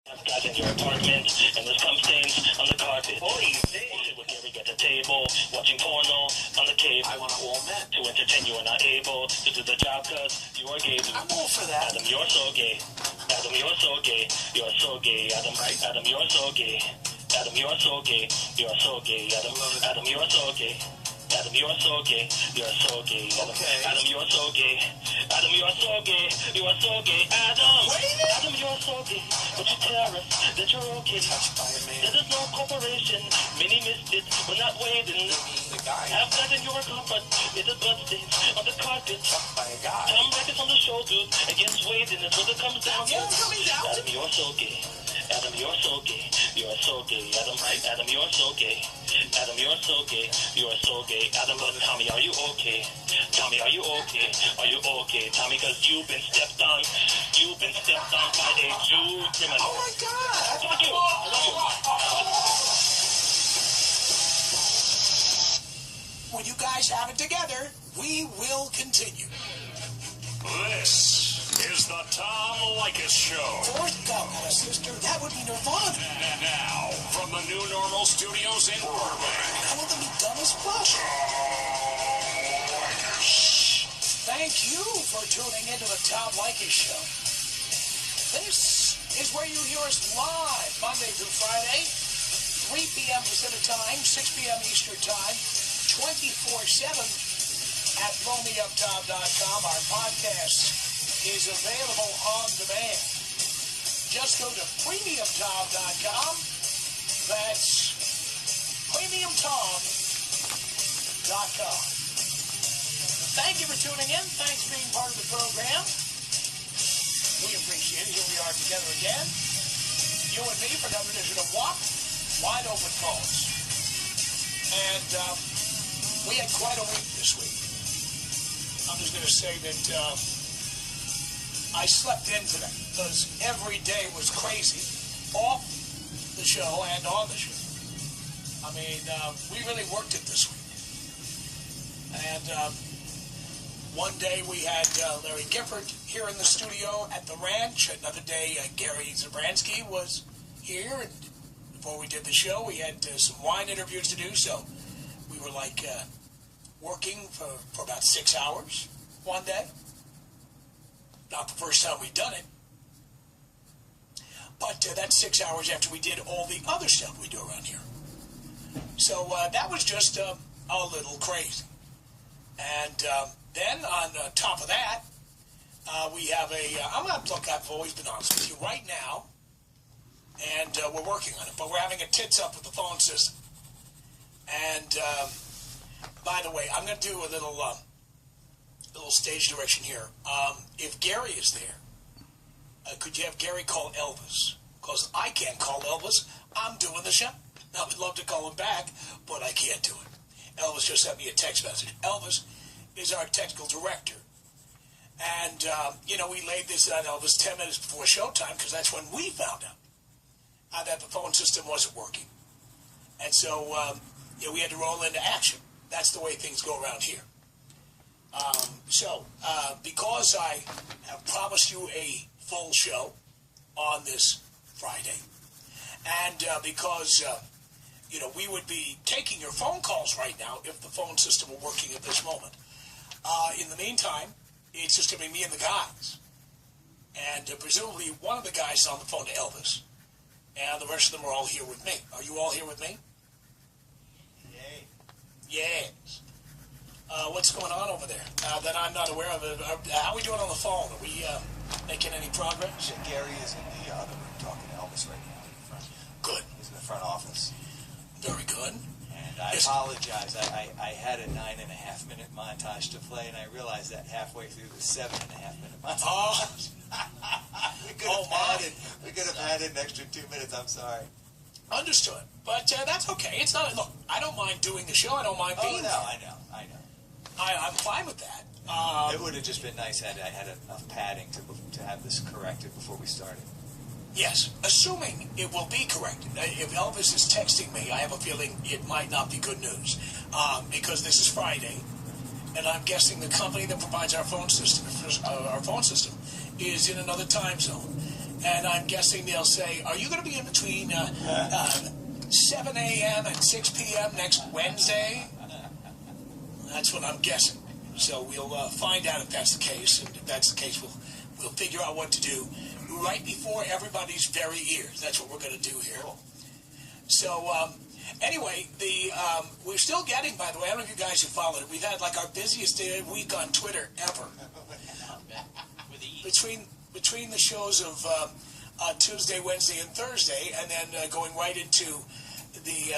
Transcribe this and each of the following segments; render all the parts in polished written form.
Guys in your apartment, and there's cum stains on the carpet. Holy shit. You sit with Gary at the table, watching porno on the cable. I want all men. To entertain you are not able to do the job because you are gay. I'm all for that. Adam, you're so gay. Adam, you're so gay. You're so gay. Adam, Right. Adam, you're so gay. Adam, you're so gay. You're so gay. Adam, Adam, you're so gay. Adam, you're so gay. You're so gay. Adam, Okay. Adam, you're so gay. Adam, you're so gay. You are so gay. Adam, Wait a minute. Adam, you're so gay. But you tell us that you're okay. Touched by a man. There is no corporation. Many missed it. We're not waiting. The guy Have blood in your comfort. It is bloodstains on the carpet. touched by a guy. Tom brackets on the shoulders against Wade, and that's what it comes down to. Yeah, it's coming down to- Adam, you're so gay. Adam, you're so gay. You're so gay. Adam, Adam, you're so gay. Adam, you're so gay. You're so gay. Adam, but Tommy, are you okay? Tommy, are you okay? Are you okay, Tommy? Because you've been stepped on. You've been stepped on by a Jew criminal. Oh my God! Fuck you. I love you. When you guys have it together, we will continue. This is the Tom Leykis Show. Fourth God had a sister, that would be Nirvana. And now, from the New Normal Studios in Burbank, That would be dumb as fuck. Thank you for tuning into the Tom Leykis Show. This is where you hear us live Monday through Friday, 3 p.m. Pacific Time, 6 p.m. Eastern Time, 24/7 at blowmeuptom.com. Our podcast is available on demand. Just go to premiumtom.com. That's premiumtom.com. Thank you for tuning in. Thanks for being part of the program. We appreciate it. Here we are together again. You and me for another edition of WAP, Wide Open Phones. And we had quite a week this week. I'm just going to say that I slept in today because every day was crazy off the show and on the show. I mean, we really worked it this week. And one day we had Larry Gifford here in the studio at the ranch. Another day, Gary Zabransky was here. And before we did the show, we had some wine interviews to do. So we were like working for about 6 hours one day. Not the first time we'd done it. But that's 6 hours after we did all the other stuff we do around here. So that was just a little crazy. And then on top of that, we have I've always been honest with you right now, and we're working on it, but we're having a tits up with the phone system. And by the way, I'm going to do a little stage direction here. If Gary is there, could you have Gary call Elvis? Because I can't call Elvis. I'm doing the show. I would love to call him back, but I can't do it. Elvis just sent me a text message. Elvis is our technical director. And, we laid this on Elvis 10 minutes before showtime because that's when we found out that the phone system wasn't working. And so, we had to roll into action. That's the way things go around here. Because I have promised you a full show on this Friday, and because, we would be taking your phone calls right now if the phone system were working at this moment. In the meantime, it's just going to be me and the guys. And presumably one of the guys is on the phone to Elvis, and the rest of them are all here with me. Are you all here with me? Yay. Yes. What's going on over there that I'm not aware of? How are we doing on the phone? Are we making any progress? Yeah, Gary is in the other room talking to Elvis right now in the front. Good. He's in the front office. Very good. And I apologize. I had a 9.5-minute montage to play, and I realized that halfway through the 7.5-minute montage. Oh. we could have added an extra 2 minutes. I'm sorry. Understood. But that's okay. It's not. Look, I don't mind doing the show. I don't mind being there. I know. I'm fine with that. It would have just been nice had I had enough padding to have this corrected before we started. Yes, assuming it will be corrected. If Elvis is texting me, I have a feeling it might not be good news because this is Friday, and I'm guessing the company that provides our phone system is in another time zone. And I'm guessing they'll say, are you going to be in between 7 a.m. and 6 p.m. next Wednesday? That's what I'm guessing. So we'll find out if that's the case. And if that's the case, we'll figure out what to do right before everybody's very ears. That's what we're going to do here. So anyway, we're still getting, by the way, I don't know if you guys have followed it. We've had like our busiest week on Twitter ever. Between the shows of Tuesday, Wednesday, and Thursday, and then going right into the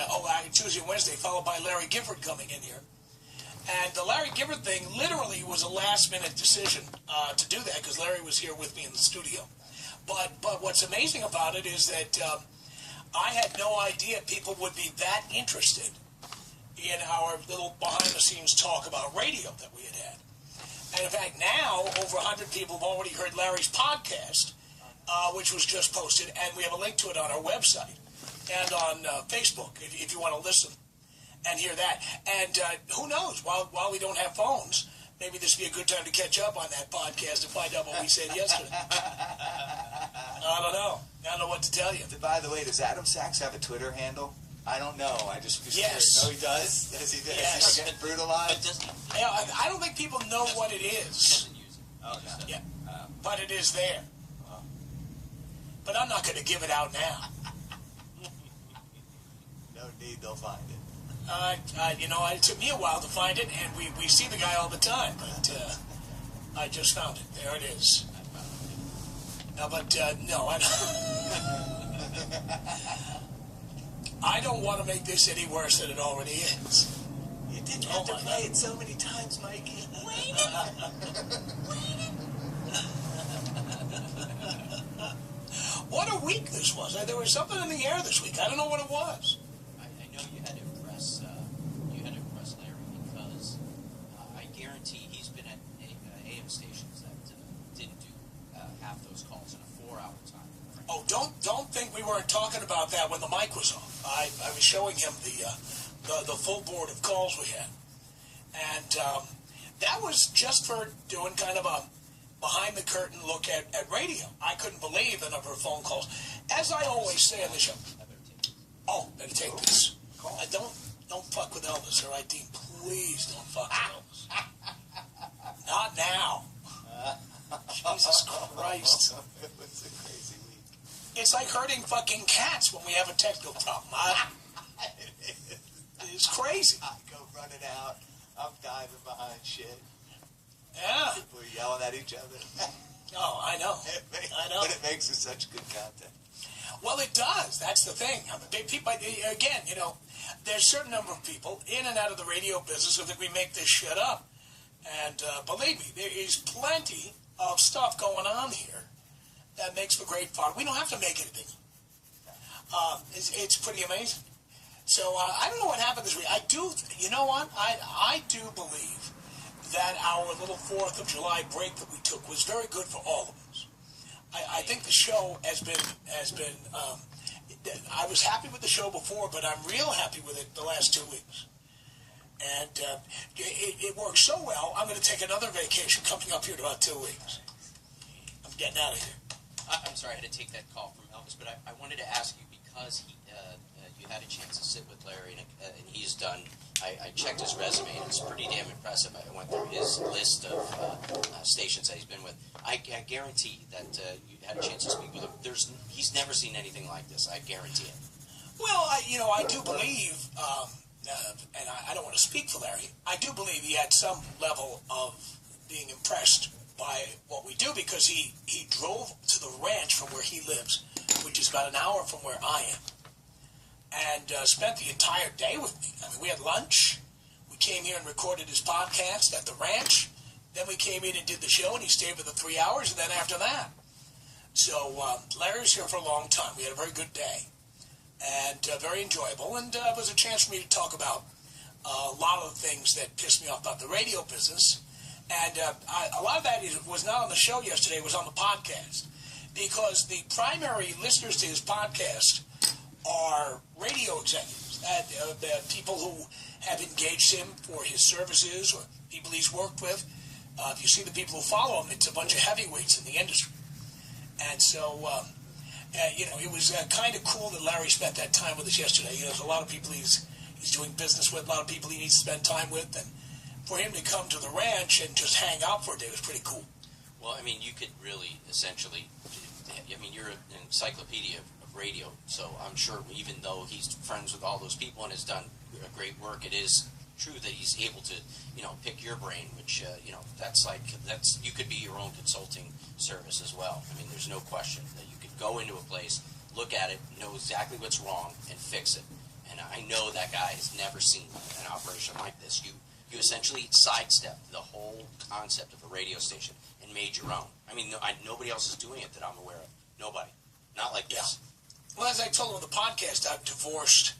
Tuesday and Wednesday, followed by Larry Gifford coming in here. And the Larry Gifford thing literally was a last-minute decision to do that because Larry was here with me in the studio. But what's amazing about it is that I had no idea people would be that interested in our little behind-the-scenes talk about radio that we had had. And in fact, now over 100 people have already heard Larry's podcast, which was just posted, and we have a link to it on our website and on Facebook if you want to listen and hear that. And who knows, while we don't have phones, maybe this would be a good time to catch up on that podcast and find out what we said yesterday. I don't know. I don't know what to tell you. By the way, does Adam Sachs have a Twitter handle? I don't know. I just Yes. curious. Oh, he does? Does he Yes. get brutalized? I don't think people know what it is. Doesn't use it. Oh, no. Yeah, but it is there. But I'm not going to give it out now. No need, they'll find it. It took me a while to find it, and we see the guy all the time, but I just found it. There it is. No, I don't. I don't want to make this any worse than it already is. You didn't have to play it so many times, Mikey. What a week this was. There was something in the air this week. I don't know what it was. I know you had to impress Larry because I guarantee he's been at AM stations that didn't do half those calls in a 4-hour time. Oh, don't think we weren't talking about that when the mic was off. I was showing him the full board of calls we had, and that was just for doing kind of a behind the curtain look at radio. I couldn't believe the number of phone calls. As I always say on the show. Oh, better take this. Don't fuck with Elvis, all right, Dean? Please don't fuck with Elvis. Not now. Jesus Christ. It was a crazy week. It's like herding fucking cats when we have a technical problem. It's crazy. I go running out. I'm diving behind shit. Yeah. People are yelling at each other. Oh, I know. I know. But it makes it such good content. Well, it does. That's the thing. People, again, there's a certain number of people in and out of the radio business who think we make this shit up. And believe me, there is plenty of stuff going on here that makes for great fun. We don't have to make anything. It's pretty amazing. So I don't know what happened this week. I do, you know what? I do believe that our little 4th of July break that we took was very good for all of us. I think the show has been. I was happy with the show before, but I'm real happy with it the last 2 weeks. And it worked so well, I'm going to take another vacation coming up here in about 2 weeks. I'm getting out of here. I'm sorry, I had to take that call from Elvis, but I wanted to ask you because you had a chance to sit with Larry, and he's done. I checked his resume, and it's pretty damn impressive. I went through his list of stations that he's been with. I guarantee that you had a chance to speak with him. He's never seen anything like this. I guarantee it. Well, I do believe, and I don't want to speak for Larry, I do believe he had some level of being impressed by what we do because he drove to the ranch from where he lives, which is about an hour from where I am, and spent the entire day with me. I mean, we had lunch. We came here and recorded his podcast at the ranch. Then we came in and did the show, and he stayed for the 3 hours, and then after that. So Larry was here for a long time. We had a very good day, and very enjoyable, and it was a chance for me to talk about a lot of the things that pissed me off about the radio business. And a lot of that was not on the show yesterday, it was on the podcast. Because the primary listeners to his podcast are radio executives, people who have engaged him for his services or people he's worked with. If you see the people who follow him, it's a bunch of heavyweights in the industry. And so, it was kind of cool that Larry spent that time with us yesterday. There's a lot of people he's doing business with, a lot of people he needs to spend time with, and for him to come to the ranch and just hang out for a day was pretty cool. Well, I mean, you could really essentially, you're an encyclopedia of radio, so I'm sure even though he's friends with all those people and has done great work, it is true that he's able to, pick your brain, which, that's you could be your own consulting service as well. I mean, there's no question that you could go into a place, look at it, know exactly what's wrong, and fix it. And I know that guy has never seen an operation like this. You essentially sidestepped the whole concept of a radio station and made your own. I mean, nobody else is doing it that I'm aware of. Nobody. Not like this. Well, as I told him on the podcast, I've divorced,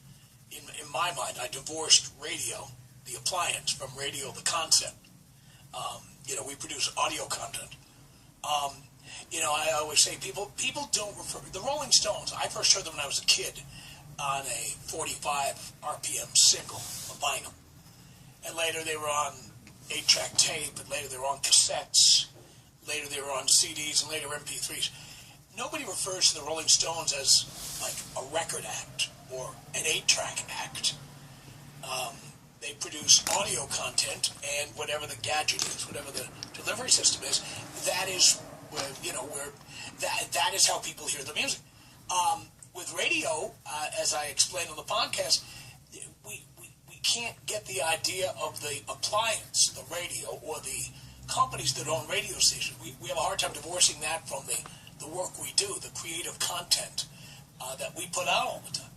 in my mind, I divorced radio, the appliance, from radio, the concept. We produce audio content. I always say people don't refer, the Rolling Stones, I first heard them when I was a kid on a 45 RPM single, a vinyl. And later they were on 8-track tape, and later they were on cassettes, later they were on CDs, and later MP3s. Nobody refers to the Rolling Stones as like a record act or an 8-track act. They produce audio content, and whatever the gadget is, whatever the delivery system is, that is where that is how people hear the music. With radio, as I explained on the podcast, we can't get the idea of the appliance, the radio, or the companies that own radio stations. We have a hard time divorcing that from the work we do, the creative content that we put out all the time.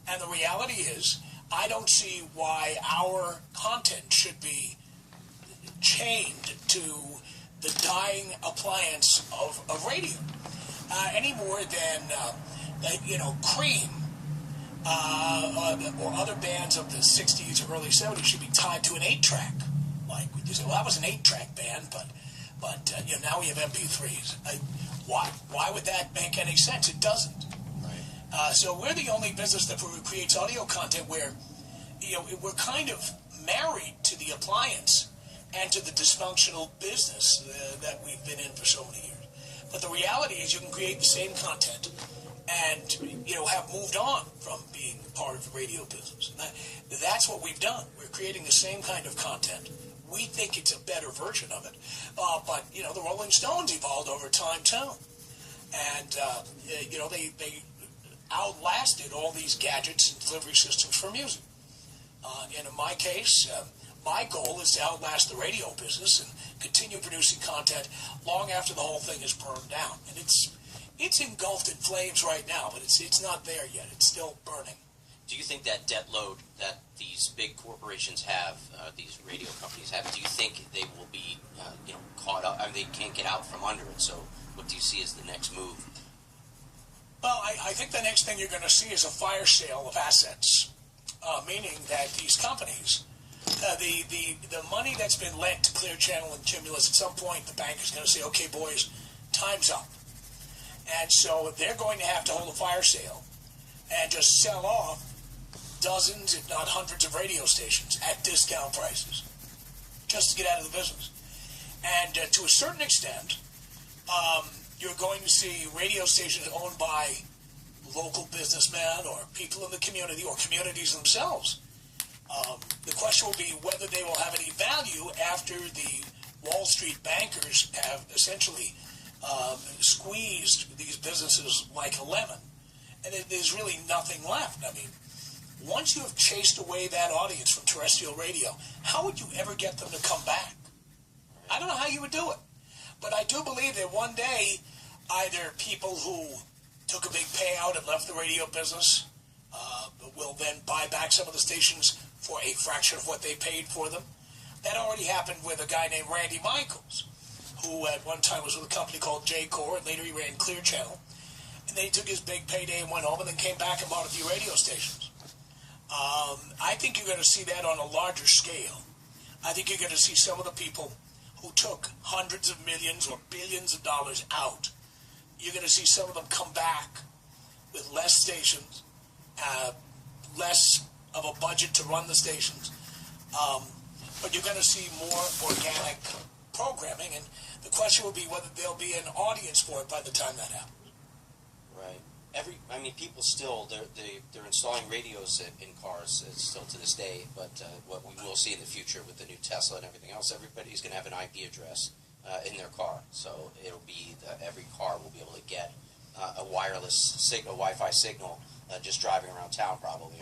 And the reality is, I don't see why our content should be chained to the dying appliance of radio any more than Cream or other bands of the 60s or early 70s should be tied to an 8-track. Like, you say, well, that was an 8-track band, but now we have MP3s. Why would that make any sense? It doesn't. Right. So we're the only business that creates audio content where, we're kind of married to the appliance and to the dysfunctional business that we've been in for so many years. But the reality is you can create the same content and, have moved on from being part of the radio business. And that's what we've done. We're creating the same kind of content. We think it's a better version of it. But the Rolling Stones evolved over time, too. And, they outlasted all these gadgets and delivery systems for music. And in my case, my goal is to outlast the radio business and continue producing content long after the whole thing is burned down. And it's engulfed in flames right now, but it's not there yet. It's still burning. Do you think that debt load that these big corporations have, these radio companies have, do you think they will be, caught up? I mean, they can't get out from under it. So, what do you see as the next move? Well, I think the next thing you're going to see is a fire sale of assets, meaning that these companies, the money that's been lent to Clear Channel and Cumulus, at some point the bank is going to say, okay, boys, time's up. And so they're going to have to hold a fire sale and just sell off dozens, if not hundreds, of radio stations at discount prices just to get out of the business. And to a certain extent, you're going to see radio stations owned by local businessmen or people in the community or communities themselves. The question will be whether they will have any value after the Wall Street bankers have essentially squeezed these businesses like a lemon. And there's really nothing left. I mean, once you have chased away that audience from terrestrial radio, how would you ever get them to come back? I don't know how you would do it. But I do believe that one day, either people who took a big payout and left the radio business will then buy back some of the stations for a fraction of what they paid for them. That already happened with a guy named Randy Michaels, who at one time was with a company called J-Core, and later he ran Clear Channel. And then he took his big payday and went home and then came back and bought a few radio stations. I think you're going to see that on a larger scale. I think you're going to see some of the people who took hundreds of millions or billions of dollars out. You're going to see some of them come back with less stations, less of a budget to run the stations. But you're going to see more organic programming, and the question will be whether there'll be an audience for it by the time that happens. Right. People still they're installing radios in cars still to this day. But what we will see in the future with the new Tesla and everything else, everybody's going to have an IP address in their car. So it'll be every car will be able to get a wireless Wi-Fi signal just driving around town, probably.